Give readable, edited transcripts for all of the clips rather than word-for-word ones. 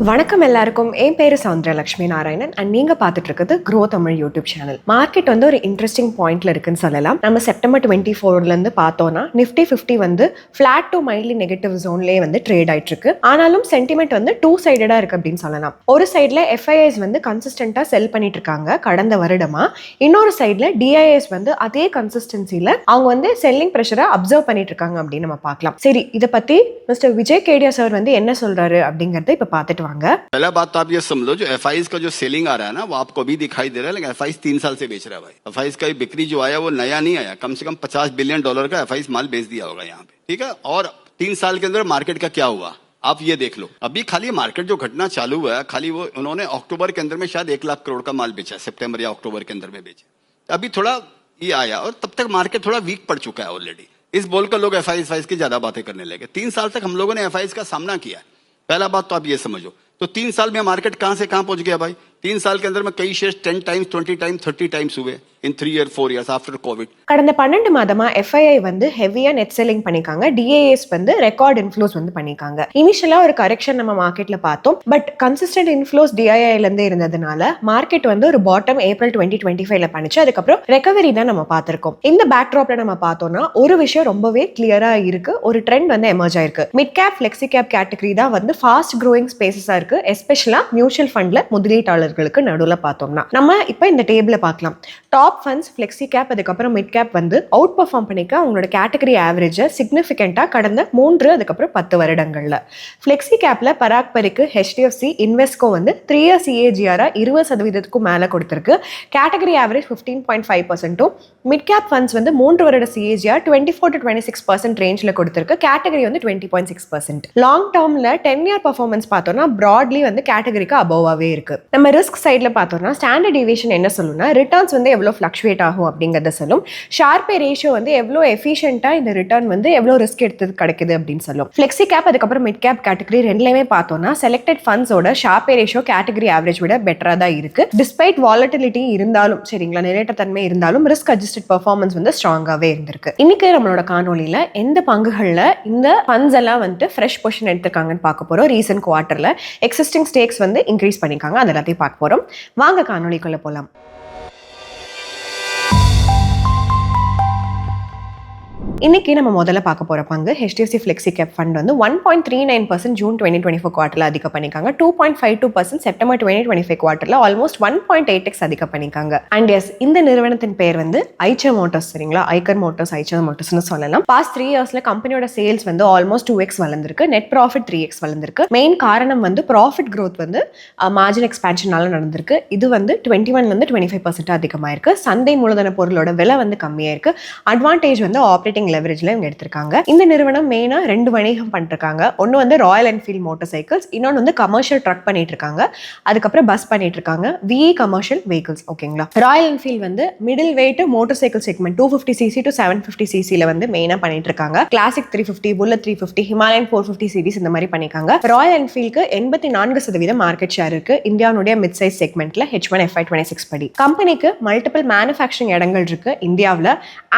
வணக்கம் எல்லாருக்கும். என் பேரு சௌந்தர்யா லட்சுமி நாராயணன் அண்ட் நீங்க பார்த்துட்டு இருக்கிறது grow Tamil YouTube channel. Market வந்து ஒரு இன்ட்ரெஸ்டிங் பாயிண்ட்ல இருக்குன்னு சொல்லலாம். நம்ம செப்டம்பர் 24ல இருந்து பார்த்தோம்னா நிஃப்டி 50 வந்து ஃபிளாட் டு மைல்ட்லி நெகட்டிவ் ஜோன்லேயே வந்து ட்ரேட் ஆயிட்டு இருக்கு. ஆனாலும் சென்டிமெண்ட் வந்து டூ சைடடா இருக்கு அப்படின்னு சொல்லலாம். ஒரு சைட்ல எஃப்ஐஐஸ் வந்து கன்சிஸ்டன்டா செல் பண்ணிட்டு இருக்காங்க கடந்த வருடமா. இன்னொரு சைட்ல டிஐஎஸ் வந்து அதே கன்சிஸ்டன்சில அவங்க வந்து செல்லிங் ப்ரெஷரை அப்சர்வ் பண்ணிட்டு இருக்காங்க அப்படின்னு நம்ம பார்க்கலாம். சரி, இதை பத்தி மிஸ்டர் விஜய் கேடியா சார் வந்து என்ன சொல்றாரு அப்படிங்கறத இப்ப பார்த்துட்டு पहला बात तो आप ये समझ लो, जो एफआईज का जो सेलिंग आ रहा है ना, वो आपको भी दिखाई दे रहा है, लेकिन एफआईज 3 साल से बेच रहा है भाई. एफआईज का बिक्री जो आया वो नया नहीं आया, कम से कम $50 बिलियन का एफआईज माल बेच दिया होगा यहाँ पे, ठीक है. और 3 साल के अंदर मार्केट का क्या हुआ आप ये देख लो. अभी खाली मार्केट जो घटना चालू हुआ है, खाली वो उन्होंने अक्टूबर के अंदर में शायद 1 लाख करोड़ का माल बेचा, सितंबर या अक्टूबर के अंदर में बेचा. अभी थोड़ा ये आया और तब तक मार्केट थोड़ा वीक पड़ चुका है ऑलरेडी. इस बोलकर लोग एफआईज की ज्यादा बातें करने लगे. 3 साल तक हम लोगों ने एफआईज का सामना किया. पहला बात तो आप ये समझो. तो 3 साल में मार्केट कहां से कहां पहुंच गया भाई. 3 साल के अंदर में कई शेयर्स 10 टाइम्स 20 टाइम्स 30 टाइम्स हुए in 3 years 4 years after covid. கடந்த 12 மாதமா எஃப்ஐஐ வந்து ஹெவியா நெட் செல்லிங் பண்ணிருக்காங்க. டிஏஎஸ் வந்து ரெக்கார்ட் இன்ஃப்ளோஸ் வந்து பண்ணிருக்காங்க. இனிஷியலா ஒரு கரெக்ஷன் நம்ம மார்க்கெட்ல பார்த்தோம். பட் கன்சிஸ்டன்ட் இன்ஃப்ளோஸ் டிஐஐல இருந்து இருந்ததுனால மார்க்கெட் வந்து ஒரு பாட்டம் ஏப்ரல் 2025ல பண்ணிச்சு. அதுக்கப்புறம் ரெக்கவரி தான் நம்ம பார்த்திருக்கோம். இந்த பேக்ட்ராப்ல நம்ம பார்த்தோம்னா ஒரு விஷயம் ரொம்பவே கிளியரா இருக்கு. ஒரு ட்ரெண்ட் வந்து எமர்ஜ் ஆயிருக்கு. Mid cap flexi cap category தான் வந்து ஃபாஸ்ட் க்ரோயிங் ஸ்பேசஸா இருக்கு. எஸ்பெஷலா மியூச்சுவல் ஃபண்ட்ல முதலீட்டாளர்களுக்கு நடுவுல பார்த்தோம்னா நம்ம இப்ப இந்த டேபிள பார்க்கலாம். டாப் ஃபண்ட்ஸ் ஃபிளெக்ஸி கேப் அதுக்கப்புறம் மிட் கேப் வந்து அவுட் பெர்ஃபார்ம் பண்ணிக்க அவங்களோட கேட்டகரி ஆவரேஜை சிக்னிஃபிகண்டா கடந்த 3 அதுக்கப்புறம் 10 வருடங்கள்ல. ஃபிளெக்ஸி கேப்ல பராக் பரிக்கு HDFC இன்வெஸ்கோ வந்து 3 year CAGR 20% மேல கொடுத்திருக்கு. Category average 15.5%. Mid cap funds வந்து 3 வருட CAGR 24 to 26% ரேஞ்ச்ல கொடுத்திருக்கு. கேட்டகரி வந்து 20.6%. லாங் டேர்ம்ல 10 year பர்ஃபார்மன்ஸ் பார்த்தோம்னா ப்ராட்லி வந்து கேட்டகரிக்கு அபோவாவே இருக்கு. நம்ம ரிஸ்க் சைட்ல பார்த்தோம்னா ஸ்டாண்டர்ட் டிவியேஷன் என்ன சொல்லும்னா ரிட்டர்ன்ஸ் வந்து எவ்வளவு ஃபிளக்சுவேட் ஆகும் அப்படிங்கறத சொல்லும். ஷார்பே ரேஷியோ வந்து எவ்வளவு எஃபிஷியன்ட்டா இந்த ரிட்டர்ன் வந்து எவ்வளவு ரிஸ்க் எடுத்தது கிடைக்குது அப்படின்னு சொல்லும். ஃபிளெக்ஸி கேப் அதுக்கப்புறம் மிட் கேப் கேட்டகரி ரெண்டுலயுமே பார்த்தோம்னா செலக்டட் ஃபண்ட்ஸோட ஷார்பே ரேஷியோ கேட்டகரி ஆவரேஜ் விட பெட்டரா தான் இருக்கு. டிஸ்பைட் வாலட்டிலிட்டி இருந்தாலும் சரிங்களா, நிலையற்ற இருந்தாலும் ரிஸ்க் அட்ஜஸ்டட் பெர்ஃபார்மன்ஸ் வந்து ஸ்ட்ராங்காவே இருந்திருக்கு. இன்னைக்கு நம்மளோட காணொலியில எந்த பங்குகள்ல இந்த ஃபண்ட்ஸ் எல்லாம் வந்துட்டு ஃப்ரெஷ் பொசிஷன் எடுத்திருக்காங்கன்னு பார்க்க போறோம். ரீசன்ட் குவார்டர்ல எக்ஸிஸ்டிங் ஸ்டேக்ஸ் வந்து இன்க்ரீஸ் பண்ணிருக்காங்க. அது எல்லாத்தையும் பார்க்க போறோம். வாங்க காணொலிக்குள்ள போலாம். இன்னைக்கு நம்ம முதல்ல பார்க்க போற பங்கு HDFC ஃபிளெக்ஸி கேப் ஃபண்ட் வந்து 1.39% ஜூன் 2024 குவார்டர்ல அதிகம் பண்ணிருக்காங்க. 2.52% செப்டம்பர் 2025 குவார்டர்ல ஆல்மோஸ்ட் 1.8x அதிகம் பண்ணிருக்காங்க. அண்ட் எஸ், இந்த நிறுவனத்தின் பேர் வந்து ஐச்சர் மோட்டார்ஸ், சரிங்களா, ஐக்கர் மோட்டார்ஸ், ஐச்சர் மோட்டார்ஸ்னு சொல்லலாம். பாஸ்ட் 3 இயர்ஸ்ல கம்பெனியோட சேல்ஸ் வந்து ஆல்மோஸ்ட் 2x வளர்ந்திருக்கு. நெட் ப்ராஃபிட் 3x வளர்ந்திருக்கு. மெயின் காரணம் வந்து ப்ராஃபிட் growth வந்து மார்ஜின் எக்ஸ்பான்ஷனால நடந்திருக்கு. இது வந்து 21ல இருந்து 25% அதிகமாயிருக்கு. சந்தை மூலதன பொருளோட விலை வந்து கம்மியாயிருக்கு. அட்வான்டேஜ் வந்து ஆப்ரேட்டிங் லெவரேஜ்ல இவங்க எடுத்திருக்காங்க. இந்த நிறுவனம் மெயினா 2 வணிகம் பண்ணிருக்காங்க. ஒன்னு வந்து ராயல் என்ஃபீல்ட் மோட்டார் சைக்கிள்ஸ், இன்னொன்னு வந்து கமர்ஷியல் ட்ரக் பண்ணிட்டு இருக்காங்க. அதுக்கப்புறம் பஸ் பண்ணிட்டு இருக்காங்க. VE கமர்ஷியல் வெஹிக்கிள்ஸ், ஓகேங்களா. ராயல் என்ஃபீல்ட் வந்து middle weight motorcycle segment 250cc to 750cc வந்து மெயினா பண்ணிட்டு இருக்காங்க. கிளாசிக் 350, புல்லட் 350, ஹிமாலயன் 450 சீரிஸ் இந்த மாதிரி பண்ணிருக்காங்க. ராயல் என்ஃபீல்டுக்கு 84% மார்க்கெட் ஷேர் இருக்கு இந்தியாவுடைய மிட் சைஸ் செக்மெண்ட்ல H1 FY26 படி. கம்பெனிக்கு மல்டிபிள் மேனுஃபேக்சரிங் இடங்கள் இருக்கு இந்தியாவில்.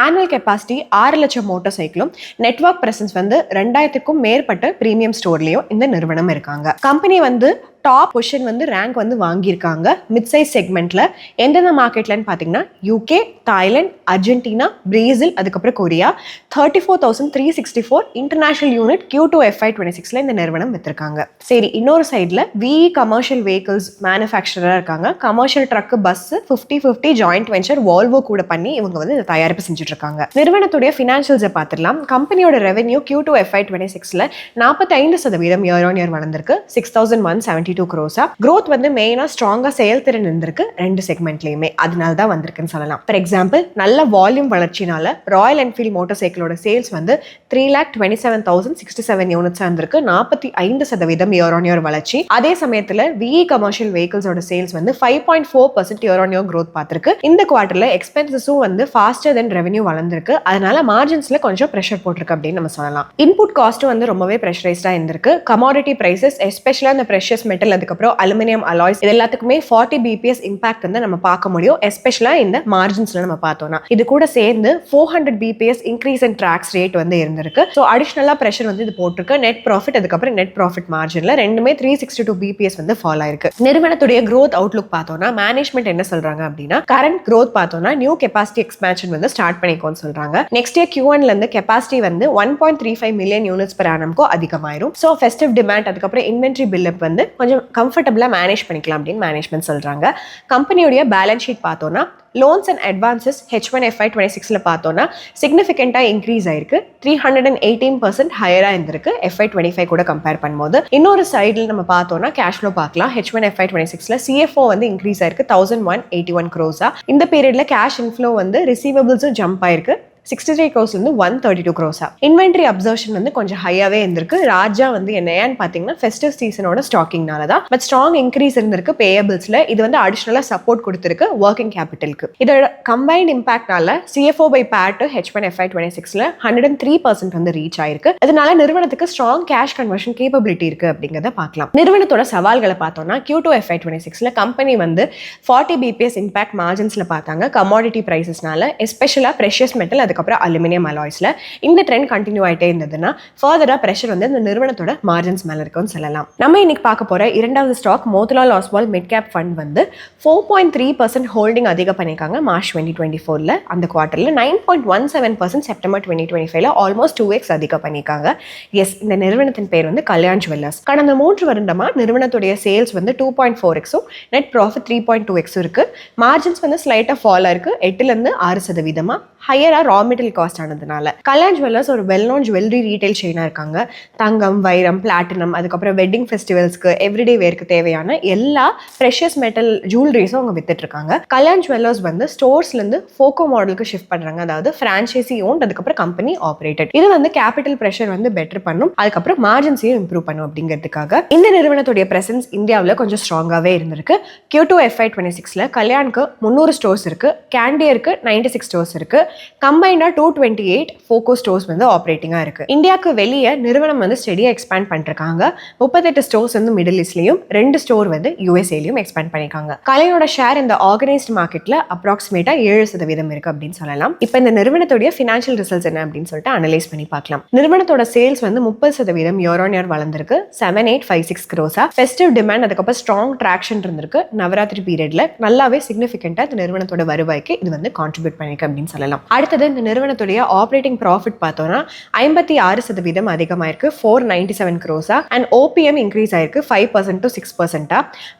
ஆனுவல் கெப்பாசிட்டி 6 லட்சம் மோட்டார் சைக்கிளும், நெட்வொர்க் பிரசன்ஸ் வந்து 2000க்கும் மேற்பட்ட பிரீமியம் ஸ்டோர்லயும் இந்த நிறுவனம் இருக்காங்க. கம்பெனி வந்து டாப் பொசிஷன் வந்து ரேங்க் வந்து வாங்கியிருக்காங்க மிட் சைஸ் செக்மெண்ட்ல. எந்தெந்த மார்க்கெட்லன்னு பார்த்தீங்கன்னா UK, தாய்லாந்து, அர்ஜென்டினா, பிரேசில், அதுக்கப்புறம் கொரியா. 34,364 இன்டர்நேஷனல் யூனிட் Q2 FY26ல இந்த நிறுவனம் வித்திருக்காங்க. சரி, இன்னொரு சைட்ல VE கமர்ஷியல் வெஹிக்கிள்ஸ் மேனுஃபேக்சரரா இருக்காங்க. Commercial truck, bus 50-50 joint venture Volvo கூட பண்ணி இவங்க வந்து இதை தயாரிப்பு செஞ்சுட்டு இருக்காங்க. நிறுவனத்துடைய ஃபினான்ஷியல்ஸை பார்த்துடலாம். கம்பெனியோட ரெவென்யூ Q2 FY26ல 45% இயர் ஆன் இயர் வளர்ந்திருக்கு. 6,172 crores. growth வந்து மெயினா ஸ்ட்ராங்கா செயல்திறன் இருந்திருக்கு 2 செக்மெண்ட்லயுமே. அதனால தான் வந்திருக்குன்னு சொல்லலாம். ஃபார் எக்ஸாம்பிள், நல்ல வால்யூம் வளர்ச்சினால ராயல் என்ஃபீல்ட் மோட்டார் சைக்கிளோட சேல்ஸ் வந்து 3,27,067 யூனிட்ஸ் இருந்திருக்கு. 45% இயர் ஆன் இயர் வளர்ச்சி. அதே சமயத்துல VE கமர்ஷியல் வெஹிக்கிள்ஸோட சேல்ஸ் வந்து 5.4% இயர் ஆன் இயர் growth பார்த்திருக்கு. இந்த குவார்டர்ல எக்ஸ்பென்சஸும் வந்து ஃபாஸ்டர் தென் ரெவென்யூ வளர்ந்திருக்கு. அதனால மார்ஜின்ஸ்ல கொஞ்சம் பிரஷர் போட்டிருக்கு அப்படின்னு நம்ம சொல்லலாம். இன்புட் காஸ்ட் வந்து ரொம்பவே பிரஷரைஸ்டா இருந்திருக்கு. கமாடிட்டி பிரைசஸ் எஸ்பெஷலா இந்த பிரஷியஸ் மெட்டல் அதுக்கப்புறம் அலுமினியம் அலாய்ஸ் இது எல்லாத்துக்குமே 40 பிபிஎஸ் இம்பாக்ட் வந்து நம்ம பார்க்க முடியும். எஸ்பெஷலா இந்த மார்ஜின்ஸ்ல நம்ம பார்த்தோம்னா இது கூட சேர்ந்து 400 BPS increase in tax rate வந்து இருந்திருக்கு. ஸோ அடிஷனலா ப்ரெஷர் வந்து இது போட்டிருக்கு. நெட் ப்ராஃபிட் அதுக்கப்புறம் நெட் ப்ராஃபிட் மார்ஜின்ல ரெண்டுமே 362 பிபிஎஸ் வந்து ஃபால் ஆயிருக்கு. நிறுவனத்துடைய growth அவுட்லுக் பார்த்தோம்னா மேனேஜ்மெண்ட் என்ன சொல்றாங்க அப்படின்னா கரண்ட் growth பார்த்தோம்னா நியூ கெபாசிட்டி எக்ஸ்பேன்ஷன் வந்து ஸ்டார்ட் பண்ணிக்கோன்னு சொல்றாங்க. நெக்ஸ்ட் இயர் Q1 ல இருந்து கெபாசிட்டி வந்து 1.35 மில்லியன் யூனிட்ஸ் பெர் ஆனம்க்கு அதிகமாயிரும். ஸோ ஃபெஸ்டிவ் டிமாண்ட் அதுக்கப்புறம் இன்வென்ட்ரி பில்அப் வந்து கொஞ்சம் கம்ஃபர்டபுளா மேனேஜ் பண்ணிக்கலாம் அப்படின்னு மேனேஜ்மெண்ட் சொல்றாங்க. கம்பெனியோட பேலன்ஸ் ஷீட் பார்த்தோம்னா லோன்ஸ் அண்ட் அட்வான்சஸ் H1 FY26ல பார்த்தோம்னா சிக்னிஃபிகண்டா இன்க்ரீஸ் ஆயிருக்கு. 318% ஹையரா இருந்திருக்கு FY25 கூட கம்பேர் பண்ணும்போது. இன்னொரு சைடில் நம்ம பார்த்தோம்னா கேஷ் ஃப்ளோ பார்க்கலாம். H1 FY26ல CFO வந்து இன்க்ரீஸ் ஆயிருக்கு 1181 crores. இந்த பீரியட்ல கேஷ் இன்ஃப்ளோ வந்து ரிசீவபிள்ஸும் ஜம்ப் ஆயிருக்கு 63 crores இருந்து 132 crores. இன்வென்ட்ரி அப்சர்வேஷன் வந்து கொஞ்சம் ஹையாவே இருந்திருக்கு. ராஜா வந்து என்னன்னு பாத்தீங்கன்னா ஃபெஸ்டிவ் சீசனோட ஸ்டாக்கிங்னால தான். பட் ஸ்ட்ராங் இன்க்ரீஸ் இருந்திருக்கு பேயபிள்ஸ்ல. இது வந்து அடிஷனலா சப்போர்ட் கொடுத்திருக்கு வர்க்கிங் கேபிட்டலுக்கு. இதோட கம்பைன்ட் இம்பாக்ட்னால CFO பை PAT H1 FY26ல 103% வந்து ரீச் ஆயிருக்கு. இதனால நிறுவனத்துக்கு ஸ்ட்ராங் கேஷ் கன்வர்ஷன் கேப்பபிலிட்டி இருக்கு அப்படிங்கறத பார்க்கலாம். நிறுவனத்தோட சவால்களை பார்த்தோம்னா Q2 FY26ல கம்பெனி வந்து 40 பிபிஎஸ் இம்பாக்ட் மார்ஜின்ஸ்ல பார்த்தாங்க. கமாடிட்டி பிரைசஸ்னால எஸ்பெஷலா பிரஷியஸ் மெட்டல் அதுக்கப்புறம் அலுமினியம் அலாய்ஸ்ல இந்த ட்ரெண்ட் கண்டினியூ ஆயிட்டே இருந்ததுன்னா ஃபர்தரா பிரஷர் வந்து இந்த நிறுவனத்தோட மார்ஜின்ஸ் மேல இருக்கும்னு சொல்லலாம். நம்ம இன்னைக்கு பார்க்க போற இரண்டாவது stock Motilal Oswal mid cap fund வந்து 4.3% ஹோல்டிங் அதிகம் பண்ணிருக்காங்க மார்ச் 2024ல. அந்த குவார்டர்ல 9.17% செப்டம்பர் 2025ல ஆல்மோஸ்ட் 2x அதிகம் பண்ணிருக்காங்க. எஸ், இந்த நிறுவனத்தின் பேர் வந்து கல்யாண் ஜுவல்லர்ஸ். கடந்த 3 வருடமா நிறுவனத்துடைய சேல்ஸ் வந்து 2.4x நெட் ப்ராஃபிட் 3.2x இருக்கு. மார்ஜின்ஸ் வந்து ஸ்லைட்டா ஃபால் ஆயிருக்கு 8ல இருந்து 6%. ஹையரா ரா மெட்டீரியல் காஸ்ட் ஆனதுனால. கல்யாண் ஜுவல்லர்ஸ் ஒரு வெல் நோன் ஜுவல்லரி ரீட்டைல் செயினா இருக்காங்க. தங்கம், வைரம், பிளாட்டினம் அதுக்கப்புறம் வெட்டிங் ஃபெஸ்டிவல்ஸ்க்கு எவ்ரிடே வேர்க்கு தேவையான எல்லா ப்ரெஷியஸ் மெட்டல் ஜுவல்லரிஸும் அவங்க வித்துட்டு இருக்காங்க. கல்யாண் ஜுவல்லர்ஸ் வந்து ஸ்டோர்ஸ்ல இருந்து ஃபோக்கோ மாடலுக்கு ஷிஃப்ட் பண்றாங்க. அதாவது பிரான்ச்சைசி ஓன்ட் அதுக்கப்புறம் கம்பெனி ஆப்ரேட்டட். இது வந்து கேபிட்டல் பிரஷர் வந்து பெட்டர் பண்ணும், அதுக்கப்புறம் மார்ஜின்ஸையும் இம்ப்ரூவ் பண்ணும் அப்படிங்கிறதுக்காக இந்த நிறுவனத்துடைய பிரசன்ஸ் இந்தியாவில் கொஞ்சம் ஸ்ட்ராங்காவே இருந்திருக்கு. Q2 FY26ல கல்யாணுக்கு 300 ஸ்டோர்ஸ் இருக்கு, கேண்டியருக்கு 96 ஸ்டோர்ஸ் இருக்கு. கம்பைண்டா 228 ஃபோக்கோ ஸ்டோர்ஸ் வந்து ஆப்ரேட்டிங்கா இருக்கு. இந்தியாவுக்கு வெளியே நிறுவனம் வந்து ஸ்டெடியா எக்ஸ்பேண்ட் பண்ணிருக்காங்க. 38 ஸ்டோர்ஸ் வந்து மிடில் ஈஸ்ட்லயும் 2 ஸ்டோர் வந்து யூஎஸ்ஏலயும் எக்ஸ்பேண்ட் பண்ணிருக்காங்க. கலையோட ஷேர் இந்த ஆர்கனைஸ்ட் மார்க்கெட்ல அப்ராக்சிமேட்டா 7% இருக்கு அப்படின்னு சொல்லலாம். இப்போ இந்த நிறுவனத்துடைய ஃபினான்ஷியல் ரிசல்ட்ஸ் என்ன அப்படின்னு சொல்லிட்டு அனலைஸ் பண்ணி பார்க்கலாம். நிறுவனத்தோட சேல்ஸ் வந்து 30% இயர் ஆன் இயர் வளர்ந்திருக்கு 7856 crores. ஃபெஸ்டிவ் டிமாண்ட் அதுக்கப்புறம் ஸ்ட்ராங் ட்ராக்ஷன் இருந்திருக்கு. நவராத்திரி பீரியட்ல நல்லாவே சிக்னிஃபிகண்டா இந்த நிறுவனத்தோட வருவாய்க்கு இது வந்து கான்ட்ரிபியூட் பண்ணிருக்கு அப்படின்னு சொல்லலாம். அடுத்தது இந்த நிறுவனத்துடைய ஆப்ரேட்டிங் ப்ராஃபிட் பார்த்தோம்னா 56% அதிகமாயிருக்கு 497 crores. அண்ட் OPM இன்க்ரீஸ் ஆயிருக்கு 5% to 6%.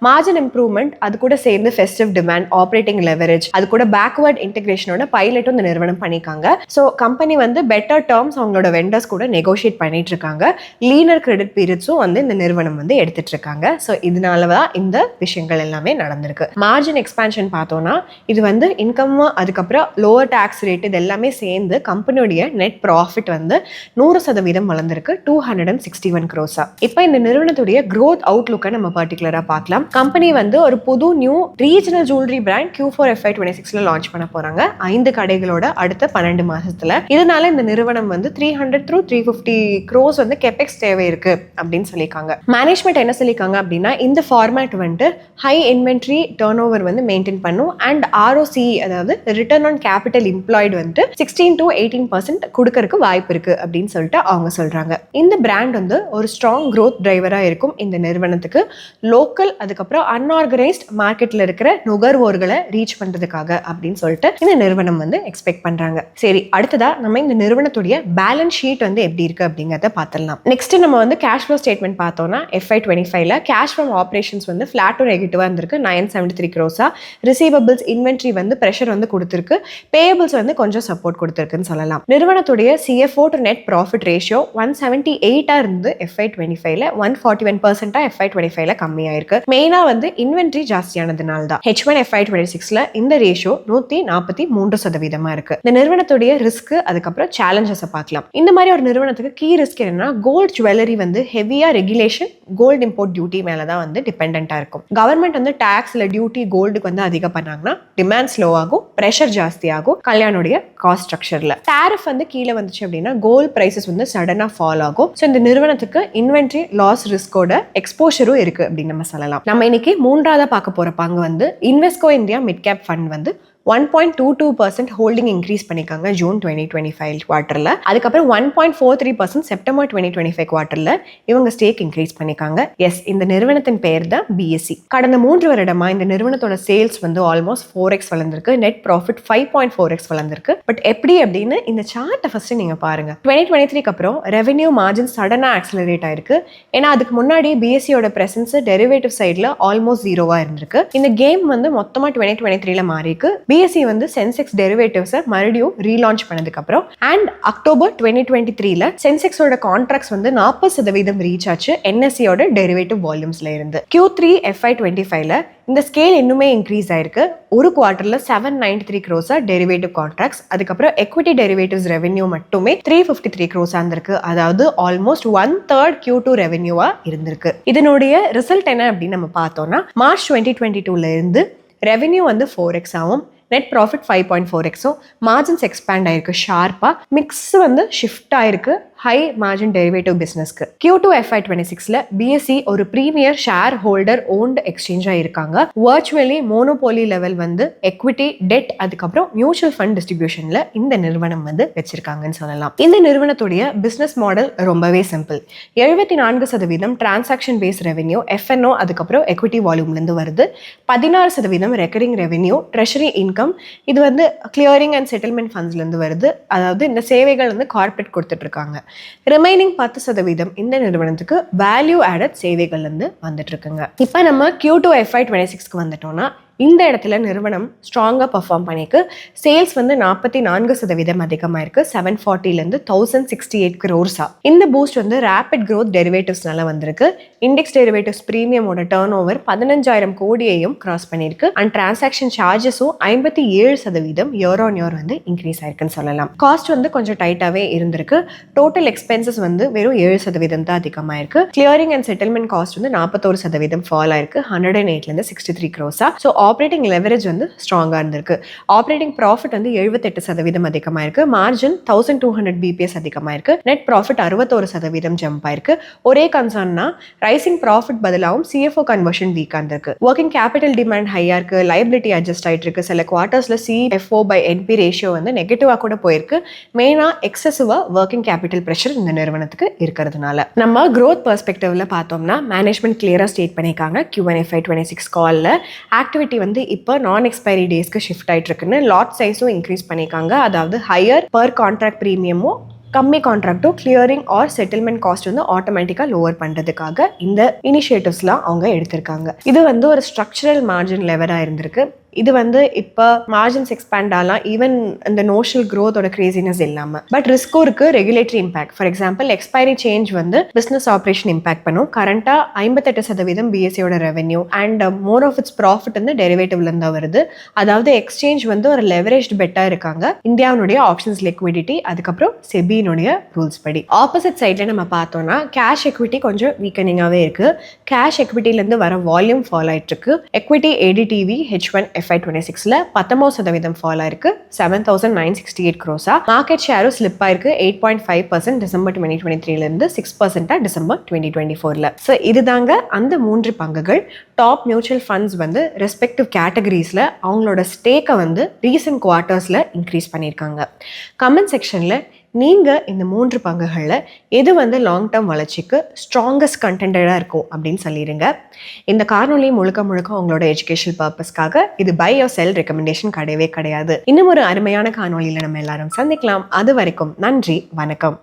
மார்ஜின் இம்ப்ரூவ்மெண்ட் அது கூட சேர்ந்து ஃபெஸ்டிவ் டிமாண்ட், ஆப்ரேட்டிங் லெவரேஜ், அது கூட பேக்வர்ட் இன்டெகிரேஷனோட பைலட்டும் இந்த நிறுவனம் பண்ணிருக்காங்க. ஸோ கம்பெனி வந்து பெட்டர் டேர்ம்ஸ் அவங்களோட வெண்டர்ஸ் கூட நெகோஷியேட் பண்ணிட்டு இருக்காங்க. லீனர் கிரெடிட் பீரியட்ஸும் வந்து இந்த நிறுவனம் வந்து எடுத்துட்டு இருக்காங்க. ஸோ இதனாலதான் இந்த விஷயங்கள் எல்லாமே நடந்திருக்கு. மார்ஜின் எக்ஸ்பான்ஷன் பார்த்தோம்னா இது வந்து இன்கம் அதுக்கப்புறம் லோவர் டாக்ஸ் ரேட் இது எல்லாமே சேர்ந்து கம்பெனியோட நெட் ப்ராஃபிட் வந்து 100% வளர்ந்திருக்கு 261 crores. இப்போ இந்த நிறுவனத்துடைய growth அவுட்லுக்கை நம்ம பர்டிகுலரா பார்க்கலாம். கம்பெனி வந்து ஒரு புது new regional jewellery brand Q4 FY26ல லான்ச் பண்ண போறாங்க 5 கடைகளோட அடுத்த 12 மாசத்துல. இதனால இந்த நிறுவனம் வந்து 300 to 350 crores வந்து கெபெக்ஸ் தேவை இருக்கு அப்படின்னு சொல்லியிருக்காங்க. மேனேஜ்மெண்ட் என்ன சொல்லியிருக்காங்க அப்படின்னா இந்த ஃபார்மேட் வந்துட்டு ஹை இன்வென்ட்ரி டர்ன் ஓவர் வந்து மெயின்டைன் பண்ணும் அண்ட் ROCE அதாவது ரிட்டர்ன் ஆன் கேபிட்டல் எம்ப்ளாய்டு வந்துட்டு 16 to 18% கொடுக்கறதுக்கு வாய்ப்பு இருக்கு அப்படின்னு சொல்லிட்டு அவங்க சொல்றாங்க. இந்த பிராண்ட் வந்து ஒரு ஸ்ட்ராங் growth டிரைவரா இருக்கும் இந்த நிறுவனத்துக்கு. லோக்கல் அதுக்கப்புறம் அன்ஆர்கனைஸ்ட் மார்க்கெட்ல இருக்கிற நுகர்வோர்களை ரீச் பண்றதுக்காக அப்படின்னு சொல்லிட்டு இந்த நிறுவனம் வந்து எக்ஸ்பெக்ட் பண்றாங்க. சரி, அடுத்ததா நம்ம இந்த நிறுவனத்துடைய பேலன்ஸ் ஷீட் வந்து எப்படி இருக்கு அப்படிங்கறத பார்த்துடலாம். நெக்ஸ்ட் நம்ம வந்து கேஷ் ஃப்ளோ ஸ்டேட்மெண்ட் பார்த்தோம்னா FY25ல கேஷ் ஃப்ரம் ஆபரேஷன்ஸ் வந்து ஃபிளாட் டு நெகட்டிவா இருந்திருக்கு 973 crores. ரிசீவபிள்ஸ் இன்வென்ட்ரி வந்து பிரஷர் வந்து கொடுத்திருக்கு. பேயபிள்ஸ் வந்து கொஞ்சம் சப்போர்ட் கொடுத்திருக்குன்னு சொல்லலாம். நிறுவனத்துடைய CFO to net profit ratio 178 இருந்து FY25ல 141% FY25ல கம்மியாயிருக்கு. மெயினா வந்து இன்வென்ட்ரி ஜாஸ்தியானதுனால தான். H1 FY26ல இந்த ரேஷியோ 143% இருக்கு. இந்த நிறுவனத்துடைய ரிஸ்க் அதுக்கப்புறம் சேலஞ்சஸ் பார்க்கலாம். இந்த மாதிரி ஒரு நிறுவனத்துக்கு கீ ரிஸ்க் என்னன்னா கோல்ட் ஜுவல்லரி வந்து ஹெவியா ரெகுலேஷன் கோல்டு இம்போர்ட் டியூட்டி மேலதான் வந்து டிபெண்டா இருக்கும். கவர்மெண்ட் வந்து டாக்ஸ் இல்ல டியூட்டி கோல்டுக்கு வந்து அதிகம் பண்ணாங்கன்னா டிமாண்ட் ஸ்லோ ஆகும், பிரஷர் ஜாஸ்தி ஆகும், கல்யாணுடைய காஸ்ட் காஸ்ட் ஸ்ட்ரக்சர்ல. டாரிஃப் வந்து கீழே வந்துச்சு அப்படின்னா கோல்ட் பிரைசஸ் வந்து சடனா ஃபால் ஆகும். ஸோ இந்த நிறுவனத்துக்கு இன்வென்ட்ரி லாஸ் ரிஸ்கோட எக்ஸ்போஷரும் இருக்கு அப்படின்னு நம்ம சொல்லலாம். நம்ம இன்னைக்கு மூன்றாவதா பார்க்க போற பங்கு வந்து Invesco India mid cap fund வந்து 1.22% ஹோல்டிங் இன்க்ரீஸ் பண்ணிருக்காங்க ஜூன் 2025 குவார்டர்ல. அதுக்கப்புறம் 1.43% செப்டம்பர் 2025 குவார்டர்ல இவங்க ஸ்டேக் இன்க்ரீஸ் பண்ணிருக்காங்க. எஸ், இந்த நிறுவனத்தின் பெயர் தான் பிஎஸ்சி. கடந்த 3 வருடமா இந்த நிறுவனத்தோட சேல்ஸ் வந்து ஆல்மோஸ்ட் 4x வளர்ந்திருக்கு. நெட் ப்ராஃபிட் 5.4x வளர்ந்திருக்கு. பட் எப்படி அப்படின்னு இந்த சார்ட்டை ஃபர்ஸ்ட் நீங்க பாருங்க. 2023க்கு அப்புறம் ரெவென்யூ மார்ஜின் சடனா ஆக்சலரேட் ஆயிருக்கு. ஏன்னா அதுக்கு முன்னாடி பிஎஸ்சியோட பிரசன்ஸ் டெரிவேட்டிவ் சைட்ல ஆல்மோஸ்ட் 0வா இருந்திருக்கு. இந்த கேம் வந்து மொத்தமா 2023ல மாறி இருக்கு. பிஎஸ்சி வந்து சென்செக்ஸ் டெரிவேட்டிவ்ஸை மறுபடியும் ரீலான்ச் பண்ணதுக்கு அப்புறம் அண்ட் அக்டோபர் 2023ல சென்செக்ஸோட கான்ட்ராக்ட்ஸ் வந்து 40% ரீச் ஆச்சு என்எஸ்சியோட டெரிவேட்டிவ் வால்யூம்ஸ்ல இருந்து. Q3 FY25ல இந்த ஸ்கேல் இன்னுமே இன்க்ரீஸ் ஆயிருக்கு. ஒரு குவார்டர்ல 793 crores டெரிவேட்டிவ் கான்ட்ராக்ட்ஸ், அதுக்கப்புறம் எக்விட்டி டெரிவேட்டிவ்ஸ் ரெவென்யூ மட்டுமே 353 crores இருந்திருக்கு. அதாவது ஆல்மோஸ்ட் 1/3 Q2 ரெவென்யூவா இருந்திருக்கு. இதனுடைய ரிசல்ட் என்ன அப்படின்னு நம்ம பார்த்தோம்னா மார்ச் 2022ல இருந்து ரெவென்யூ வந்து 4x ஆகும், net profit 5.4x, margins expand ஆயிருக்கு ஷார்ப்பா, மிக்ஸ் வந்து ஷிஃப்ட் ஆயிருக்கு ஹை மார்ஜின் டெரிவேட்டிவ் பிசினஸ்க்கு. Q2 FY26ல பிஎஸ்சி ஒரு பிரீமியர் ஷேர் ஹோல்டர் ஓன்ட் எக்ஸ்சேஞ்சா இருக்காங்க. வர்ச்சுவலி மோனோபோலி லெவல் வந்து எக்விட்டி, டெட், அதுக்கப்புறம் மியூச்சுவல் ஃபண்ட் டிஸ்ட்ரிபியூஷன்ல இந்த நிறுவனம் வந்து வச்சிருக்காங்கன்னு சொல்லலாம். இந்த நிறுவனத்துடைய பிசினஸ் மாடல் ரொம்பவே simple. 74% transaction base revenue FNO அதுக்கப்புறம் எக்விட்டி வால்யூம்ல இருந்து வருது. 16% ரெக்கரிங் ரெவென்யூ ட்ரெஷரி இன்கம், இது வந்து கிளியரிங் அண்ட் செட்டில்மெண்ட் ஃபண்ட்ஸ்ல இருந்து வருது. அதாவது இந்த சேவைகள் வந்து கார்பரேட் கொடுத்துட்டு இருக்காங்க. ரிமைனிங் 10% இந்த நிறுவனத்துக்கு வேல்யூ ஆடட் சேவைகள் இருந்து வந்துட்டு இருக்குங்க. இப்ப நம்ம Q2 FY26க்கு வந்துட்டோம்னா இந்த இடத்துல நிறுவனம் ஸ்ட்ராங்கா பெர்ஃபார்ம் பண்ணிருக்கு. சேல்ஸ் வந்து 44% அதிகமாக இருக்கு. 740லேருந்து 1068 crores. இந்த பூஸ்ட் வந்து ரேபிட் க்ரோத் டெரிவேட்டிவ்ஸ்னால வந்திருக்கு. இண்டெக்ஸ் டெரிவேட்டிவ்ஸ் பிரீமியமோட டர்ன் ஓவர் 15,000 கோடியையும் கிராஸ் பண்ணிருக்கு. அண்ட் டிரான்சாக்ஷன் சார்ஜஸும் 57% இயர் ஆன் இயர் வந்து இன்க்ரீஸ் ஆயிருக்குன்னு சொல்லலாம். காஸ்ட் வந்து கொஞ்சம் டைட்டாவே இருந்திருக்கு. டோட்டல் எக்ஸ்பென்சஸ் வந்து வெறும் 7% தான் அதிகமாக இருக்கு. கிளியரிங் அண்ட் செட்டில்மெண்ட் காஸ்ட் வந்து 41% ஃபால் ஆயிருக்கு. 108லேருந்து 63 crores. ஸோ ஆப்ரேட்டிங் லெவரேஜ் வந்து ஸ்ட்ராங்காக இருந்திருக்கு. ஆப்ரேட்டிங் ப்ராஃபிட் வந்து 78% அதிகமாக இருக்கு. மார்ஜின் 1200 BPS அதிகமாக இருக்கு. நெட் ப்ராஃபிட் 61% ஜம்ப் ஆயிருக்கு. ஒரே கன்சர்ன்னா ரைசிங் ப்ராஃபிட் பதிலாகவும் CFO கன்வர்ஷன் வீக்காக இருந்திருக்கு. ஒர்க்கிங் கேபிட்டல் டிமாண்ட் ஹையா இருக்கு. லைபிலிட்டி அட்ஜஸ்ட் ஆயிட்டு இருக்கு. சில குவார்ட்டர்ஸ்ல CFO/NP ரேஷியோ வந்து நெகட்டிவா கூட போயிருக்கு. மெயினா எக்ஸசிவா ஒர்க்கிங் கேபிட்டல் ப்ரெஷர் இந்த நிறுவனத்துக்கு இருக்கிறதுனால. நம்ம க்ரோத் பெர்ஸ்பெக்டிவ்ல பார்த்தோம்னா மேனேஜ்மெண்ட் கிளியரா ஸ்டேட் பண்ணியிருக்காங்க. Q1 FY26 கால்ல ஆக்டிவிட்டி வந்து இப்போ நான் எக்ஸ்பைரி டேஸ்க்கு ஷிஃப்ட் ஆயிட்டு இருக்குன்னு லாட் சைஸும் இன்க்ரீஸ் பண்ணியிருக்காங்க. அதாவது ஹையர் பர் கான்ட்ராக்ட் ப்ரீமியமும் கம்மி கான்ட்ராக்டும் கிளியரிங் ஆர் செட்டில்மெண்ட் காஸ்ட் வந்து ஆட்டோமேட்டிக்காக லோவர் பண்ணுறதுக்காக இந்த இனிஷியேட்டிவ்ஸ்லாம் அவங்க எடுத்திருக்காங்க. இது வந்து ஒரு ஸ்ட்ரக்சரல் மார்ஜின் லெவலாக இருந்திருக்கு. இது வந்து இப்போ மார்ஜின்ஸ் எக்ஸ்பேண்ட் ஆகலாம் ஈவன் இந்த நோஷனல் க்ரோத்தோட கிரேசினஸ் இல்லாமல். பட் ரிஸ்க்கும் இருக்கு, regulatory impact. For example expiry change வந்து பிஸ்னஸ் ஆப்ரேஷன் இம்பாக்ட் பண்ணும். கரண்டாக 58% பிஎஸ்சியோட revenue and more of its profit வந்து டெரிவேட்டிவ்ல இருந்தா வருது. அதாவது எக்ஸ்சேஞ்ச் வந்து ஒரு லெவரேஜ்டு பெட்டா இருக்காங்க. இந்தியாவுடைய ஆப்ஷன்ஸ் லிக்விடிட்டி அதுக்கப்புறம் செபியினுடைய ரூல்ஸ் படி. ஆப்போசிட் சைட்ல நம்ம பார்த்தோம்னா கேஷ் எக்விட்டி கொஞ்சம் வீக்கனிங்காகவே இருக்கு. கேஷ் எக்விட்டிலேருந்து வர வால்யூம் ஃபால் ஆயிட்டு இருக்கு. எக்விட்டி ADTV H1 FY26ல 19% ஃபால் ஆயிருக்கு. 7,968 crores. மார்க்கெட் ஷேரும் ஸ்லிப் ஆயிருக்கு. 8.5% டிசம்பர் 2023ல இருந்து 6% டிசம்பர் 2024ல. ஸோ இதுதாங்க அந்த 3 பங்குகள். டாப் மியூச்சுவல் ஃபண்ட்ஸ் வந்து ரெஸ்பெக்டிவ் கேட்டகரிஸ்ல அவங்களோட ஸ்டேக்கை வந்து ரீசன்ட் குவார்ட்டர்ஸ்ல இன்க்ரீஸ் பண்ணியிருக்காங்க. கமெண்ட் செக்ஷன்ல நீங்க இந்த 3 பங்குகளில் எது வந்து லாங் டேர்ம் வளர்ச்சிக்கு ஸ்ட்ராங்கஸ்ட் கண்டெண்டராக இருக்கும் அப்படின்னு சொல்லிடுங்க. இந்த காணொலி முழுக்க உங்களோட எஜுகேஷன் பர்பஸ்க்காக இது பை ஆர் செல் ரெக்கமெண்டேஷன் கிடையவே கிடையாது. இன்னும் ஒரு அருமையான காணொலியில் நம்ம எல்லாரும் சந்திக்கலாம். அது வரைக்கும் நன்றி, வணக்கம்.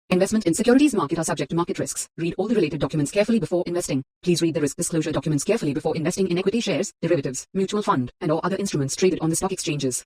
Investment in securities market are subject to market risks. Read all the related documents carefully before investing. Please read the risk disclosure documents carefully before investing in equity shares, derivatives, mutual fund, and or other instruments traded on the stock exchanges.